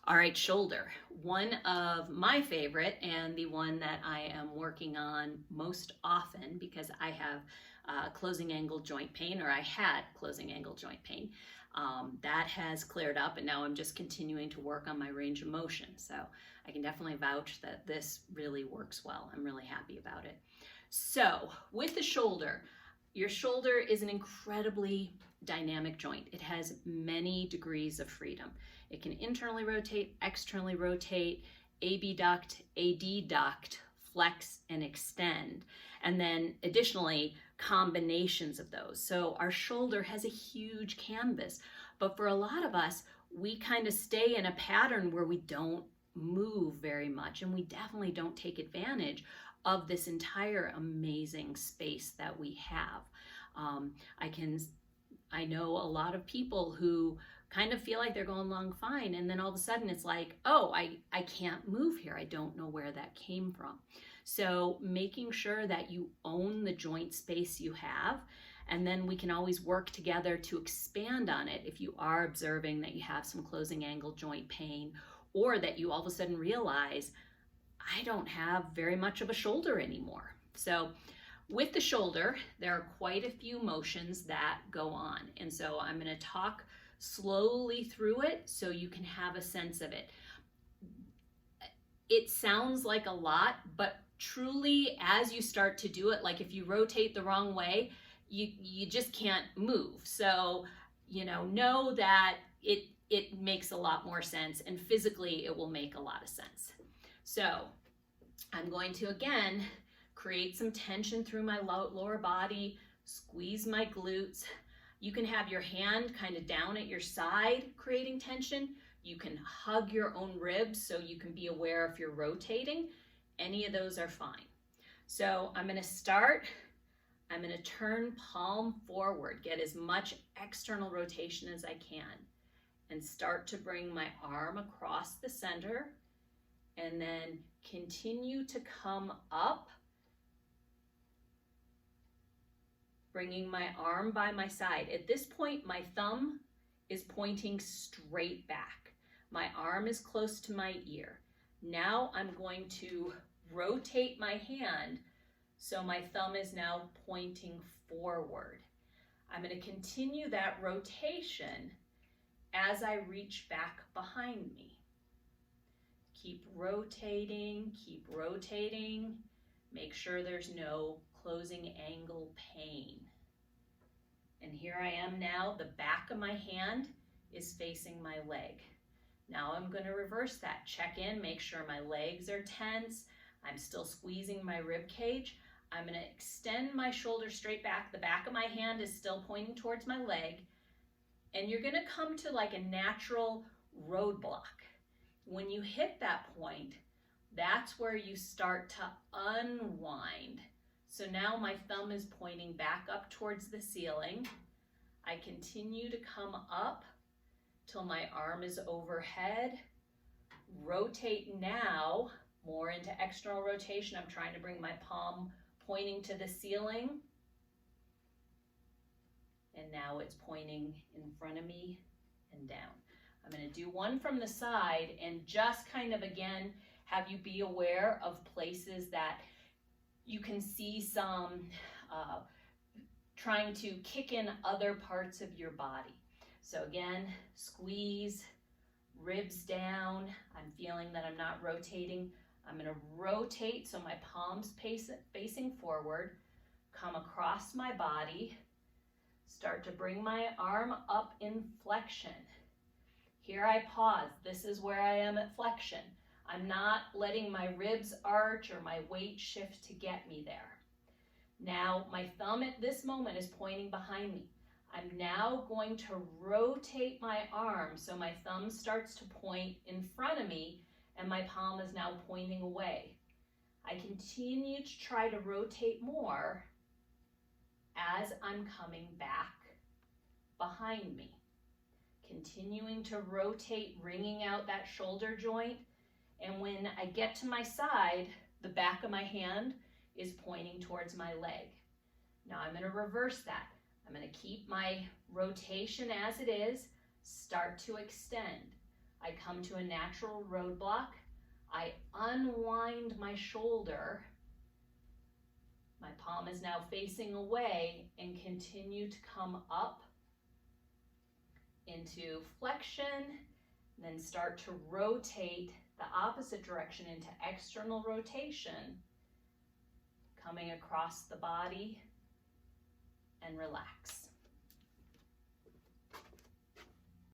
All right, shoulder. One of my favorite and the one that I am working on most often because I have closing angle joint pain, or I had closing angle joint pain. That has cleared up, and now I'm just continuing to work on my range of motion. So I can definitely vouch that this really works well. I'm really happy about it. So with the shoulder, your shoulder is an incredibly dynamic joint. It has many degrees of freedom. It can internally rotate, externally rotate, abduct, adduct, flex, and extend. And then additionally, combinations of those. So our shoulder has a huge canvas, but for a lot of us, we kind of stay in a pattern where we don't move very much, and we definitely don't take advantage of this entire amazing space that we have. I know a lot of people who kind of feel like they're going along fine, and then all of a sudden it's like, oh, I can't move here. I don't know where that came from. So making sure that you own the joint space you have, and then we can always work together to expand on it if you are observing that you have some closing angle joint pain, or that you all of a sudden realize, I don't have very much of a shoulder anymore. So with the shoulder, there are quite a few motions that go on. And so I'm going to talk slowly through it so you can have a sense of it. It sounds like a lot, but truly as you start to do it, like if you rotate the wrong way, you just can't move. So, know that it makes a lot more sense, and physically it will make a lot of sense. So I'm going to, again, create some tension through my lower body, squeeze my glutes. You can have your hand kind of down at your side, creating tension. You can hug your own ribs so you can be aware if you're rotating. Any of those are fine. So I'm going to start. I'm going to turn palm forward, get as much external rotation as I can, and start to bring my arm across the center, and then continue to come up, bringing my arm by my side. At this point, my thumb is pointing straight back. My arm is close to my ear. Now I'm going to rotate my hand so my thumb is now pointing forward. I'm going to continue that rotation as I reach back behind me. Keep rotating, Make sure there's no closing angle pain. And here I am now, the back of my hand is facing my leg. Now I'm going to reverse that. Check in, make sure my legs are tense. I'm still squeezing my rib cage. I'm going to extend my shoulder straight back. The back of my hand is still pointing towards my leg. And you're going to come to like a natural roadblock. When you hit that point, that's where you start to unwind. So now my thumb is pointing back up towards the ceiling. I continue to come up till my arm is overhead. Rotate now, more into external rotation. I'm trying to bring my palm pointing to the ceiling. And now it's pointing in front of me and down. I'm going to do one from the side and just kind of, again, have you be aware of places that you can see some trying to kick in other parts of your body. So again, squeeze, ribs down. I'm feeling that I'm not rotating. I'm going to rotate so my palms facing forward, come across my body, start to bring my arm up in flexion. Here I pause. This is where I am at flexion. I'm not letting my ribs arch or my weight shift to get me there. Now my thumb at this moment is pointing behind me. I'm now going to rotate my arm so my thumb starts to point in front of me and my palm is now pointing away. I continue to try to rotate more as I'm coming back behind me. Continuing to rotate, wringing out that shoulder joint. And when I get to my side, the back of my hand is pointing towards my leg. Now I'm going to reverse that. I'm going to keep my rotation as it is, start to extend. I come to a natural roadblock. I unwind my shoulder. My palm is now facing away and continue to come up into flexion, then start to rotate the opposite direction into external rotation, coming across the body, and relax.